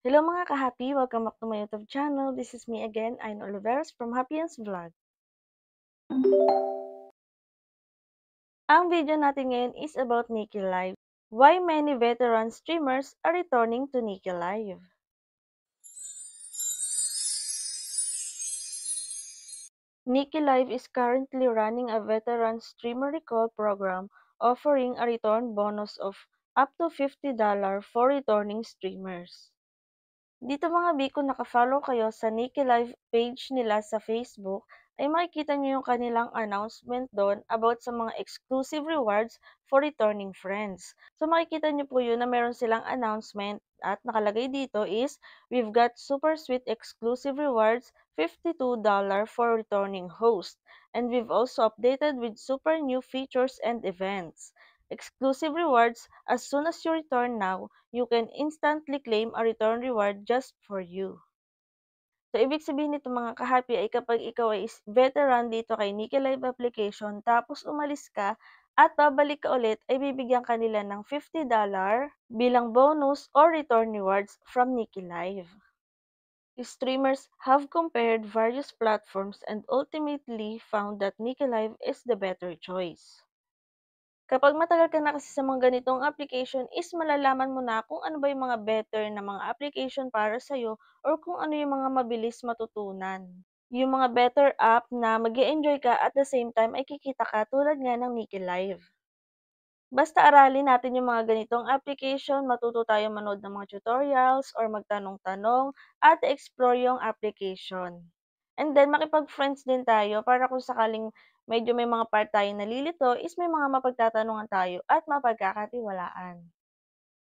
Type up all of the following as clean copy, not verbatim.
Hello mga ka-happy! Welcome back to my YouTube channel. This is me again, Ayn Oliveros from Happyens Vlog. Ang video natin ngayon is about Nikki Live. Why many veteran streamers are returning to Nikki Live? Nikki Live is currently running a veteran streamer recall program offering a return bonus of up to $50 for returning streamers. Dito mga bi, kung naka-follow kayo sa Nikki Live page nila sa Facebook, ay makikita nyo yung kanilang announcement doon about sa mga exclusive rewards for returning friends. So makikita nyo po yun na meron silang announcement at nakalagay dito is, we've got super sweet exclusive rewards, $52 for returning host. And we've also updated with super new features and events. Exclusive rewards, as soon as you return now, you can instantly claim a return reward just for you. So, ibig sabihin nito mga ka-happy ay kapag ikaw ay veteran dito kay Nikki Live application, tapos umalis ka at babalik ka ulit, ay bibigyan ka nila ng $50 bilang bonus or return rewards from Nikki Live. Streamers have compared various platforms and ultimately found that Nikki Live is the better choice. Kapag matagal ka na kasi sa mga ganitong application is malalaman mo na kung ano ba yung mga better na mga application para sa'yo or kung ano yung mga mabilis matutunan. Yung mga better app na mag-e-enjoy ka at the same time ay kikita ka tulad nga ng Nikki Live. Basta aralin natin yung mga ganitong application, matuto tayo manood ng mga tutorials or magtanong-tanong at explore yung application. And then makipag-friends din tayo para kung sakaling medyo may mga part tayong nalilito is may mga mapagtatanungan tayo at mapagkakatiwalaan.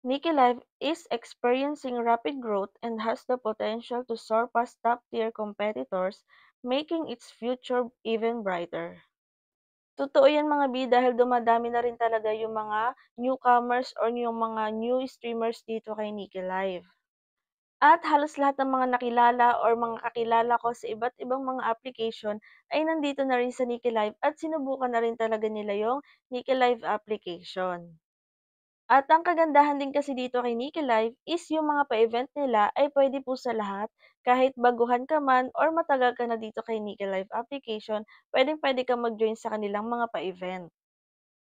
Nikki Live is experiencing rapid growth and has the potential to surpass top-tier competitors, making its future even brighter. Totoo yan mga bi, dahil dumadami na rin talaga yung mga newcomers or yung mga new streamers dito kay Nikki Live. At halos lahat ng mga nakilala or mga kakilala ko sa iba't ibang mga application ay nandito na rin sa Nikki Live at sinubukan na rin talaga nila yung Nikki Live application. At ang kagandahan din kasi dito kay Nikki Live is yung mga pa-event nila ay pwede po sa lahat, kahit baguhan ka man or matagal ka na dito kay Nikki Live application, pwedeng-pwede kang mag-join sa kanilang mga pa-event.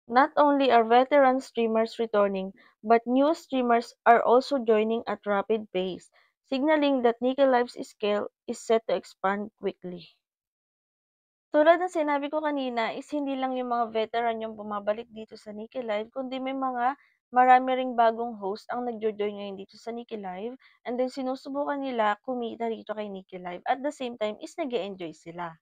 Not only are veteran streamers returning, but new streamers are also joining at rapid pace, signaling that Nikki Live's scale is set to expand quickly. Tulad ng sinabi ko kanina is hindi lang yung mga veteran yung bumabalik dito sa Nikki Live, kundi may mga marami ring bagong host ang nagjo-join ngayon dito sa Nikki Live, and then sinusubukan nila kumita dito kay Nikki Live. At the same time is nag-e-enjoy sila.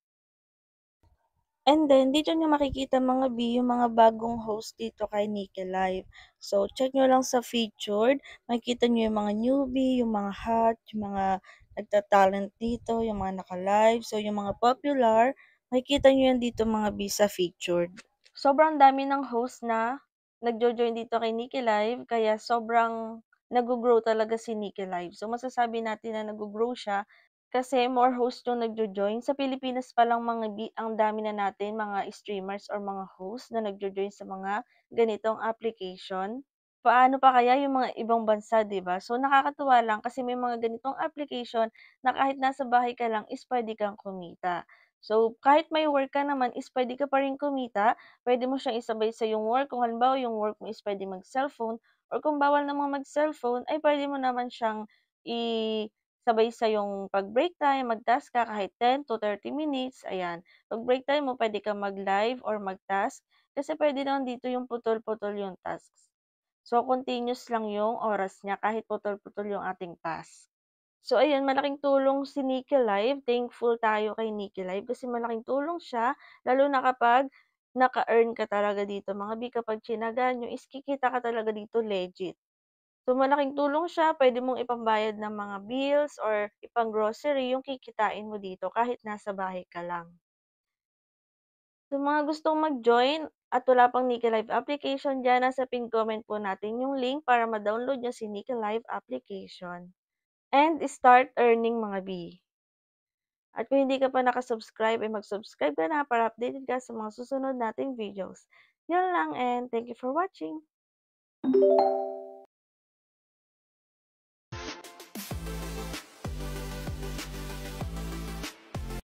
And then, dito nyo makikita mga B, yung mga bagong host dito kay Nikki Live. So, check nyo lang sa featured. Makikita nyo yung mga newbie, yung mga hot, yung mga nagtatalent dito, yung mga naka-live. So, yung mga popular, makikita nyo yan dito mga B sa featured. Sobrang dami ng host na nagjo-join dito kay Nikki Live, kaya sobrang nag-grow talaga si Nikki Live. So, masasabi natin na nag-grow siya kasi more host yung nagjo-join. Sa Pilipinas pa lang mga ang dami na natin mga streamers or mga host na nagjo-join sa mga ganitong application. Paano pa kaya yung mga ibang bansa, 'di ba? So nakakatuwa lang kasi may mga ganitong application na kahit nasa bahay ka lang is puwede kang kumita. So kahit may work ka naman is puwede ka pa rin kumita, puwede mo siyang isabay sa yung work. Kung halimbawa yung work mo is puwedeng mag-cellphone or kung bawal namang mag-cellphone ay puwede mo naman siyang sabay sa yung 'pag break time, mag-task ka kahit 10 to 30 minutes, ayan. 'Pag break time mo puwede kang mag-live or mag-task kasi puwede naman dito yung putol-putol yung tasks. So, continuous lang yung oras niya kahit putol-putol yung ating task. So, ayun, malaking tulong si Nikki Live. Thankful tayo kay Nikki Live kasi malaking tulong siya lalo na kapag naka-earn ka talaga dito mga bi, kapag tsinagaan niyo is kikita ka talaga dito legit. So, malaking tulong siya, puwede mong ipambayad ng mga bills or ipang-grocery yung kikitain mo dito kahit nasa bahay ka lang. Sa mga gustong mag-join at wala pang Nikki Live application diyan, nasa pinned comment po natin yung link para ma-download niyo si Nikki Live application. And start earning mga B. At kung hindi ka pa naka-subscribe, ay mag-subscribe ka na para updated ka sa mga susunod nating videos. Yun lang and thank you for watching!